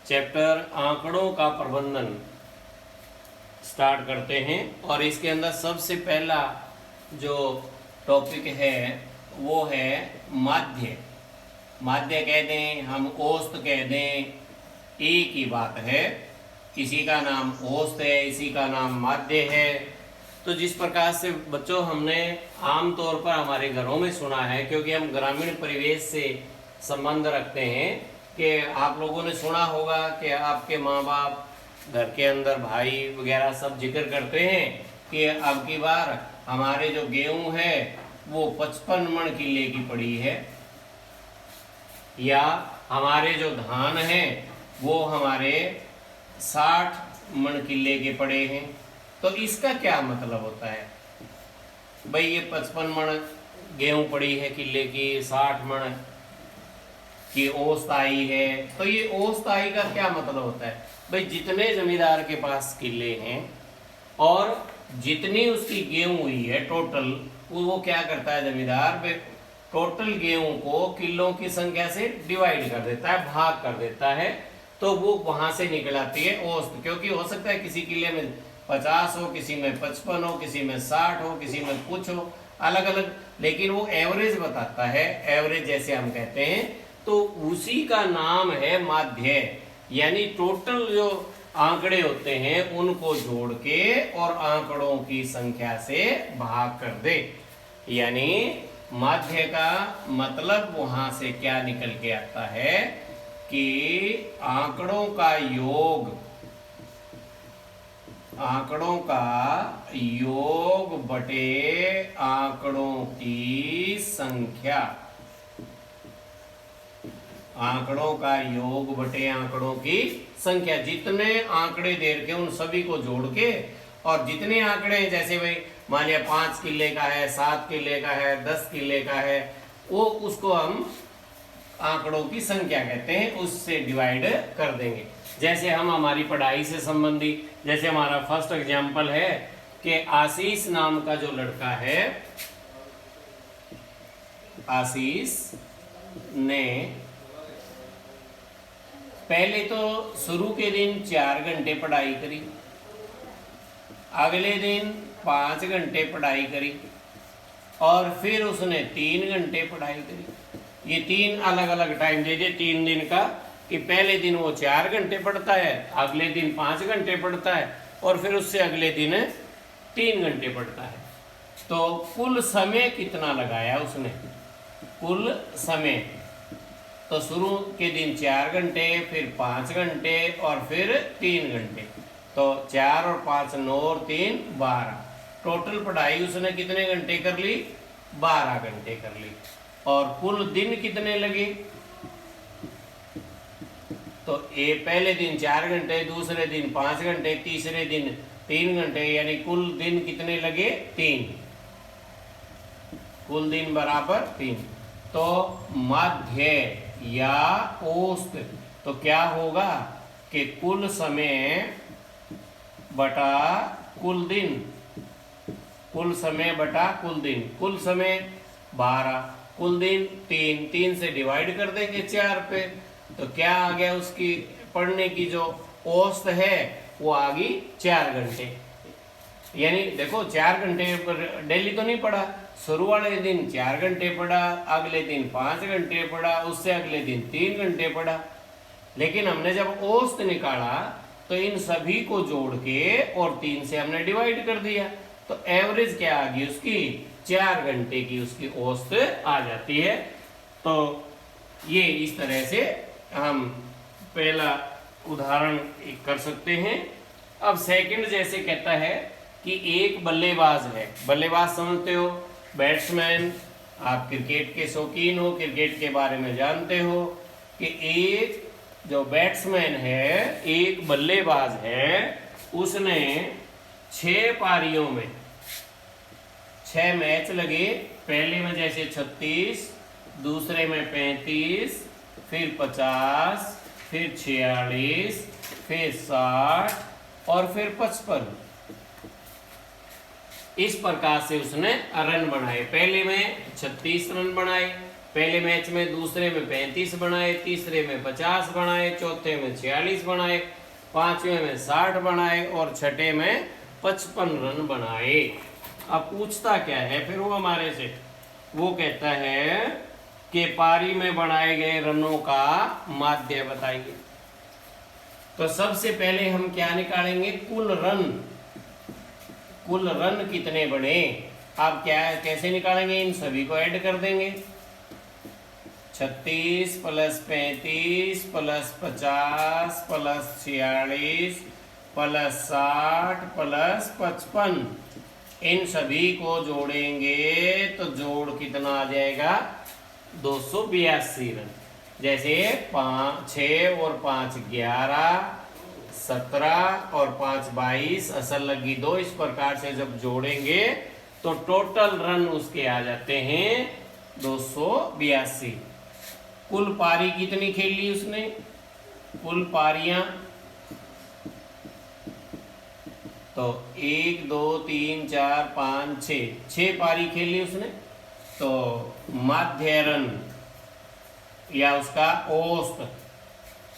Chapter आंकड़ों का प्रबंधन स्टार्ट करते हैं। और इसके अंदर सबसे पहला जो टॉपिक है वो है माध्य। माध्य कह दें, हम औसत कह दें, एक ही बात है। किसी का नाम औसत है, इसी का नाम माध्य है। तो जिस प्रकार से बच्चों हमने आमतौर पर हमारे घरों में सुना है, क्योंकि हम ग्रामीण परिवेश से संबंध रखते हैं, कि आप लोगों ने सुना होगा कि आपके माँ बाप घर के अंदर भाई वगैरह सब जिक्र करते हैं कि अब की बार हमारे जो गेहूं है वो 55 मण किले की पड़ी है, या हमारे जो धान है वो हमारे 60 मण किले के पड़े हैं। तो इसका क्या मतलब होता है भाई? ये 55 मण गेहूं पड़ी है किले की, 60 मण की औसत आई है। तो ये औसत आई का क्या मतलब होता है भाई? जितने जमींदार के पास किले हैं और जितनी उसकी गेहूं हुई है टोटल, वो क्या करता है जमींदार, टोटल गेहूं को किलों की संख्या से डिवाइड कर देता है, भाग कर देता है। तो वो वहां से निकल आती है औसत। क्योंकि हो सकता है किसी किले में 50 हो, किसी में 55 हो, किसी में 60 हो, किसी में कुछ हो, अलग अलग, लेकिन वो एवरेज बताता है। एवरेज जैसे हम कहते हैं, तो उसी का नाम है माध्य। यानी टोटल जो आंकड़े होते हैं उनको जोड़ के और आंकड़ों की संख्या से भाग कर दे। यानी माध्य का मतलब वहां से क्या निकल के आता है कि आंकड़ों का योग बटे आंकड़ों की संख्या। आंकड़ों का योग बटे आंकड़ों की संख्या। जितने आंकड़े दे रखे उन सभी को जोड़ के, और जितने आंकड़े जैसे भाई मान लिया 5 किले का है, 7 किले का है, 10 किले का है, वो उसको हम आंकड़ों की संख्या कहते हैं, उससे डिवाइड कर देंगे। जैसे हम हमारी पढ़ाई से संबंधित, जैसे हमारा फर्स्ट एग्जाम्पल है कि आशीष नाम का जो लड़का है, आशीष ने पहले तो शुरू के दिन 4 घंटे पढ़ाई करी, अगले दिन 5 घंटे पढ़ाई करी, और फिर उसने 3 घंटे पढ़ाई करी। ये 3 अलग अलग टाइम दे दिए 3 दिन का, कि पहले दिन वो 4 घंटे पढ़ता है, अगले दिन 5 घंटे पढ़ता है, और फिर उससे अगले दिन 3 घंटे पढ़ता है। तो कुल समय कितना लगाया उसने? कुल समय तो शुरू के दिन 4 घंटे, फिर 5 घंटे, और फिर 3 घंटे। तो 4 और 5 9 और 3 12। टोटल पढ़ाई उसने कितने घंटे कर ली? 12 घंटे कर ली। और कुल दिन कितने लगे? तो ये पहले दिन 4 घंटे, दूसरे दिन 5 घंटे, तीसरे दिन 3 घंटे, यानी कुल दिन कितने लगे? 3। कुल दिन बराबर 3। तो माध्य या औसत तो क्या होगा कि कुल समय बटा कुल दिन। कुल समय बटा कुल दिन। कुल समय 12, कुल दिन 3, 3 से डिवाइड कर देंगे 4 पे, तो क्या आ गया? उसकी पढ़ने की जो औसत है वो आ गई 4 घंटे। यानी देखो 4 घंटे पर डेली तो नहीं पढ़ा, शुरू वाले दिन 4 घंटे पढ़ा, अगले दिन 5 घंटे पढ़ा, उससे अगले दिन 3 घंटे पढ़ा। लेकिन हमने जब औसत निकाला तो इन सभी को जोड़ के और 3 से हमने डिवाइड कर दिया, तो एवरेज क्या आ गई उसकी? 4 घंटे की उसकी औसत आ जाती है। तो ये इस तरह से हम पहला उदाहरण कर सकते हैं। अब सेकंड जैसे कहता है कि एक बल्लेबाज है। बल्लेबाज समझते हो, बैट्समैन। आप क्रिकेट के शौकीन हो, क्रिकेट के बारे में जानते हो कि एक जो बैट्समैन है, एक बल्लेबाज है, उसने 6 पारियों में 6 मैच लगे। पहले में जैसे 36, दूसरे में 35, फिर 50, फिर 46, फिर 60 और फिर 55। इस प्रकार से उसने रन बनाए। पहले में 36 रन बनाए, पहले मैच में दूसरे में 35 बनाए, तीसरे में 50 बनाए, चौथे में 46 बनाए, पांचवें में 60 बनाए और छठे में 55 रन बनाए। अब पूछता क्या है फिर वो हमारे से, वो कहता है कि पारी में बनाए गए रनों का माध्य बताइए। तो सबसे पहले हम क्या निकालेंगे, कुल रन। कुल रन कितने बने, आप क्या कैसे निकालेंगे, इन सभी को ऐड कर देंगे। 36 + 35 + 50 + 46 + 60 + 55, इन सभी को जोड़ेंगे तो जोड़ कितना आ जाएगा, 282 रन। जैसे 6 और 5 11, 17 और 5 22, असल लगी 2, इस प्रकार से जब जोड़ेंगे तो टोटल रन उसके आ जाते हैं 282। कुल पारी कितनी खेल ली उसने, कुल पारियां तो 1 2 3 4 5 6 पारी खेली उसने। तो माध्य रन या उसका औसत,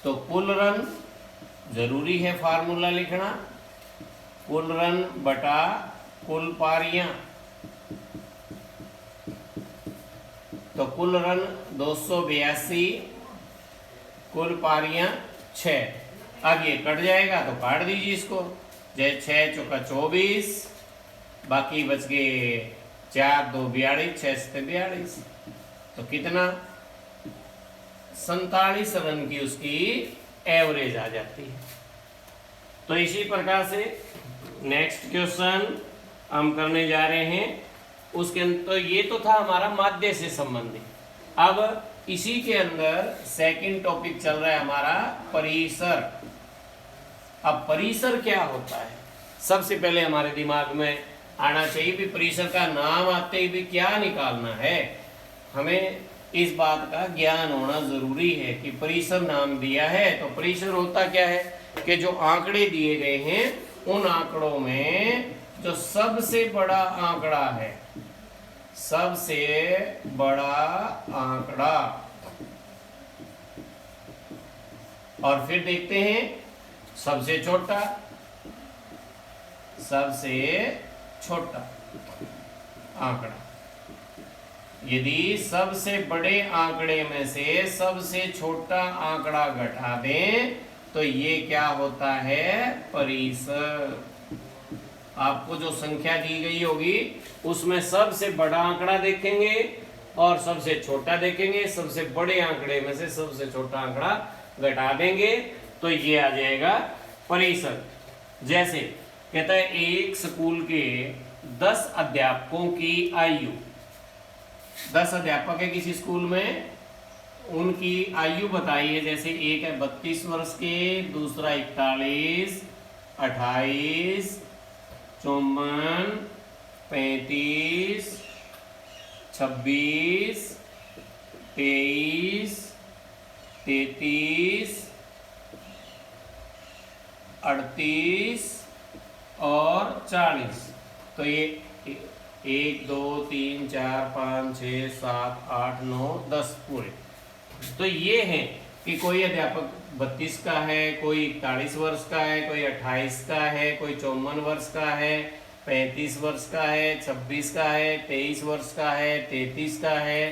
तो कुल रन जरूरी है फार्मूला लिखना, कुल रन बटा कुल पारियां। तो कुल रन 282, कुल पारियां 6। अब ये कट जाएगा तो काट दीजिए इसको, जैसे 6 चौका 24, बाकी बच गए 4 2 42, 6 से 42, तो कितना 47 रन की उसकी एवरेज आ जाती है। तो इसी प्रकार से नेक्स्ट क्वेश्चन हम करने जा रहे हैं। उसके अंदर तो ये तो था हमारा माध्य से संबंधित। अब इसी के अंदर सेकंड टॉपिक चल रहा है हमारा परिसर। अब परिसर क्या होता है, सबसे पहले हमारे दिमाग में आना चाहिए भी परिसर का नाम आते ही भी क्या निकालना है। हमें इस बात का ज्ञान होना जरूरी है कि परिसर नाम दिया है तो परिसर होता क्या है कि जो आंकड़े दिए गए हैं उन आंकड़ों में जो सबसे बड़ा आंकड़ा है, सबसे बड़ा आंकड़ा, और फिर देखते हैं सबसे छोटा, सबसे छोटा आंकड़ा। यदि सबसे बड़े आंकड़े में से सबसे छोटा आंकड़ा घटा दें तो ये क्या होता है, परिसर। आपको जो संख्या दी गई होगी उसमें सबसे बड़ा आंकड़ा देखेंगे और सबसे छोटा देखेंगे, सबसे बड़े आंकड़े में से सबसे छोटा आंकड़ा घटा देंगे तो ये आ जाएगा परिसर। जैसे कहता है एक स्कूल के 10 अध्यापकों की आयु, 10 अध्यापक है किसी स्कूल में, उनकी आयु बताइए। जैसे एक है 32 वर्ष के, दूसरा 41, 28, 54, 35, 26, 23, 33, 38 और 40। तो ये 1 2 3 4 5 6 7 8 9 10 पूरे। तो ये है कि कोई अध्यापक 32 का है, कोई 41 वर्ष का है, कोई 28 का है, कोई 54 वर्ष का है, 35 वर्ष का है, 26 का है, 23 वर्ष का है, 33 का है,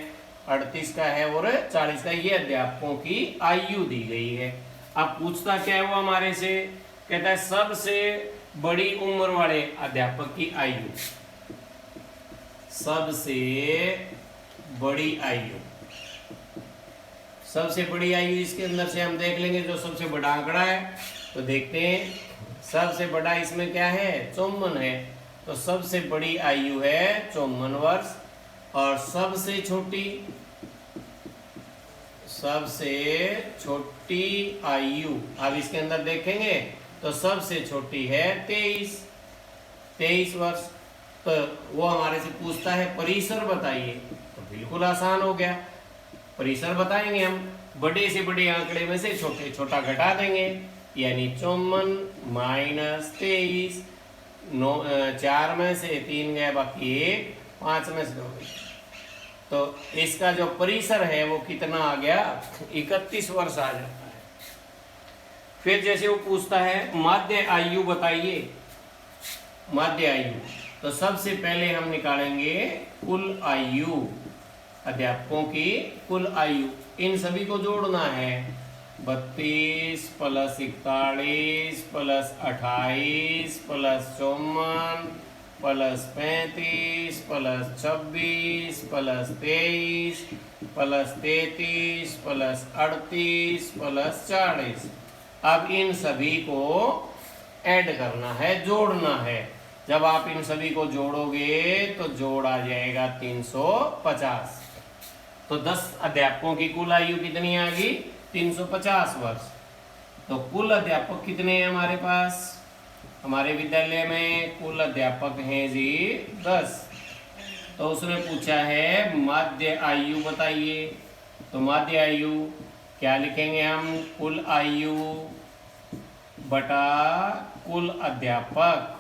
38 का है और 40 का। ये अध्यापकों की आयु दी गई है। अब पूछता क्या है वो हमारे से, कहता है सबसे बड़ी उम्र वाले अध्यापक की आयु, सबसे बड़ी आयु, सबसे बड़ी आयु इसके अंदर से हम देख लेंगे जो सबसे बड़ा आंकड़ा है। तो देखते हैं सबसे बड़ा इसमें क्या है, 54 है। तो सबसे बड़ी आयु है 54 वर्ष और सबसे छोटी, सबसे छोटी आयु अब इसके अंदर देखेंगे तो सबसे छोटी है 23 वर्ष। तो वो हमारे से पूछता है परिसर बताइए, तो बिल्कुल आसान हो गया, परिसर बताएंगे हम, बड़े से बड़े आंकड़े में से छोटे छोटा घटा देंगे, यानी 54 माइनस 23, 4 में से 3 गए, बाकी 1, 5 में से 2 गए, तो इसका जो परिसर है वो कितना आ गया, 31 वर्ष आ जाता है। फिर जैसे वो पूछता है माध्य आयु बताइए, माध्य आयु, तो सबसे पहले हम निकालेंगे कुल आयु, अध्यापकों की कुल आयु। इन सभी को जोड़ना है, 32 plus 41 plus 28 plus 54 plus 35 plus 26 plus 23 plus 33 plus 38 plus 40। अब इन सभी को ऐड करना है, जोड़ना है। जब आप इन सभी को जोड़ोगे तो जोड़ आ जाएगा 350। तो 10 अध्यापकों की कुल आयु कितनी आ गई, 350 वर्ष। तो कुल अध्यापक कितने हैं हमारे पास, हमारे विद्यालय में कुल अध्यापक हैं जी 10। तो उसने पूछा है माध्य आयु बताइए, तो माध्य आयु क्या लिखेंगे हम, कुल आयु बटा कुल अध्यापक,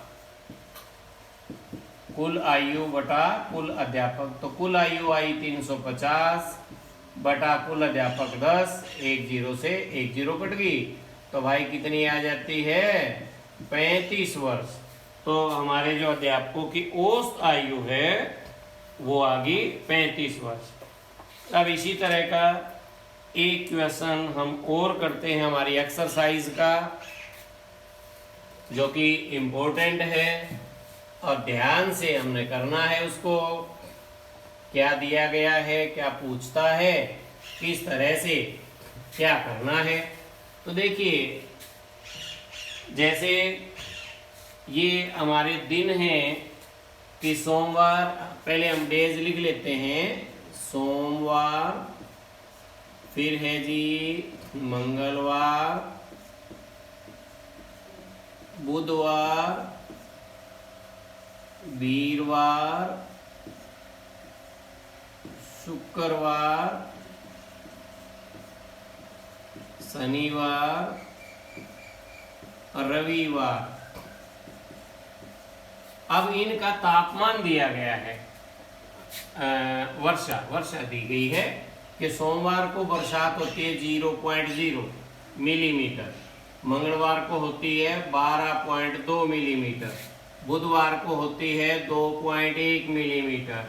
कुल आयु बटा कुल अध्यापक। तो कुल आयु आई 350 बटा कुल अध्यापक 10, एक जीरो से एक जीरो कट गई, तो भाई कितनी आ जाती है, 35 वर्ष। तो हमारे जो अध्यापकों की औसत आयु है वो आ गई 35 वर्ष। अब इसी तरह का एक क्वेश्चन हम और करते हैं हमारी एक्सरसाइज का, जो कि इम्पोर्टेंट है और ध्यान से हमने करना है उसको। क्या दिया गया है, क्या पूछता है, किस तरह से क्या करना है। तो देखिए, जैसे ये हमारे दिन हैं कि सोमवार, पहले हम डेज लिख लेते हैं, सोमवार, फिर है जी मंगलवार, बुधवार, वीरवार, शुक्रवार, शनिवार, रविवार। अब इनका तापमान दिया गया है, वर्षा दी गई है कि सोमवार को बरसात होती है 0.0 मिलीमीटर, मंगलवार को होती है 12.2 मिलीमीटर, बुधवार को होती है 2.1 मिलीमीटर,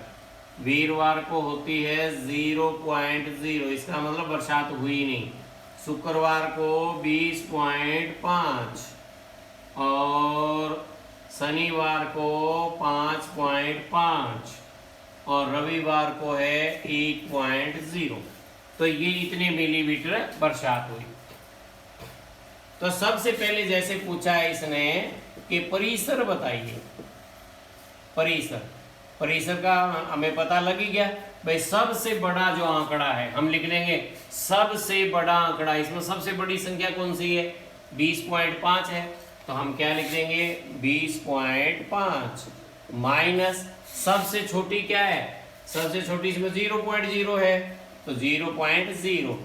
वीरवार को होती है 0.0, इसका मतलब बरसात हुई नहीं। शुक्रवार को 20.5 और शनिवार को 5.5 और रविवार को है 1.0। तो ये इतने मिलीमीटर बरसात हुई। तो सबसे पहले जैसे पूछा है इसने कि परिसर बताइए, परिसर का हमें पता लग ही गया भाई, सबसे बड़ा जो आंकड़ा है हम लिख लेंगे सबसे बड़ा आंकड़ा, इसमें सबसे बड़ी संख्या कौन सी है, 20.5 है, तो हम क्या लिख देंगे 20.5 माइनस सबसे छोटी क्या है, सबसे छोटी इसमें 0.0 है तो 0.0,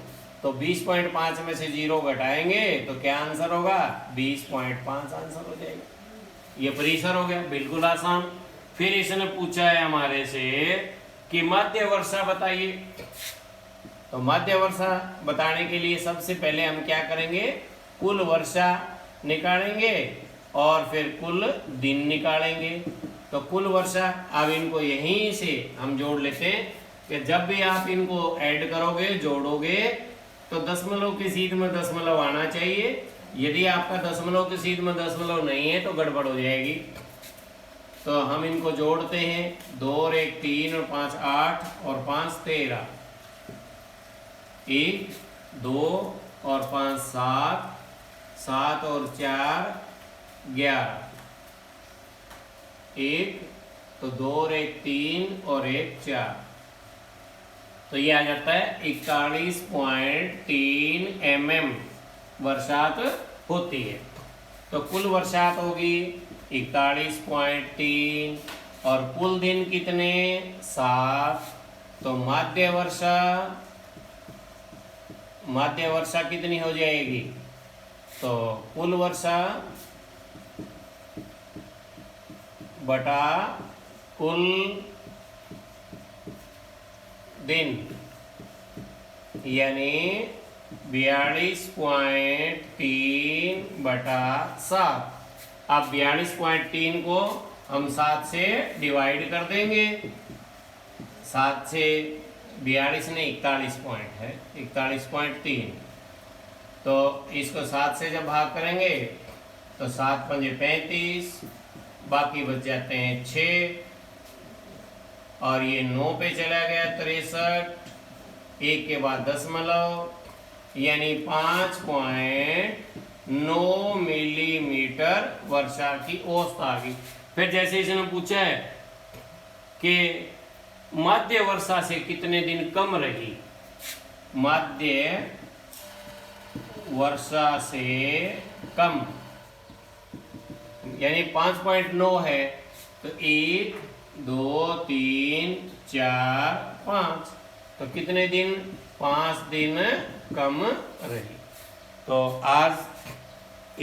तो 20.5 में से 0 घटाएंगे तो क्या आंसर होगा, 20.5 आंसर हो जाएगा। ये परिसर हो गया, बिल्कुल आसान। फिर इसने पूछा है हमारे से कि मध्य वर्षा बताइए। तो मध्य वर्षा बताने के लिए सबसे पहले हम क्या करेंगे, कुल वर्षा निकालेंगे और फिर कुल दिन निकालेंगे। तो कुल वर्षा, अब इनको यहीं से हम जोड़ लेते हैं कि जब भी आप इनको ऐड करोगे, जोड़ोगे, तो दशमलव की सीध में दशमलव आना चाहिए। यदि आपका दशमलव की सीध में दशमलव नहीं है तो गड़बड़ हो जाएगी। तो हम इनको जोड़ते हैं, 2 और 1 3 और 5 8 और 5 13, 1 2 और 5 7, 7 और 4 11, 1 तो 2 और 1 3 और 1 4, तो ये आ जाता है 41.3 mm बरसात होती है। तो कुल बरसात होगी 41.3 और कुल दिन कितने, 7। तो माध्य वर्षा कितनी हो जाएगी, तो कुल वर्षा बटा कुल दिन, यानी 42.3/7। अब 42.3 को हम 7 से डिवाइड कर देंगे। 7 से 42 नहीं 41 पॉइंट है, 41.3। तो इसको 7 से जब भाग करेंगे तो 7 पंजे 35, बाकी बच जाते हैं 6, और ये 9 पे चला गया 63, 1 के बाद दशमलव, यानी 5.9 मिलीमीटर वर्षा की औसत आ गई। फिर जैसे इसने पूछा है कि माध्य वर्षा से कितने दिन कम रही, माध्य वर्षा से कम यानी 5.9 है, तो 1 2 3 4 5, तो कितने दिन, 5 दिन कम रही। तो आज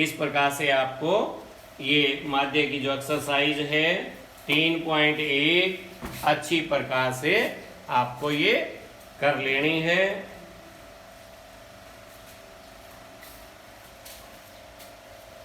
इस प्रकार से आपको ये माध्य की जो एक्सरसाइज है 3.1 अच्छी प्रकार से आपको ये कर लेनी है।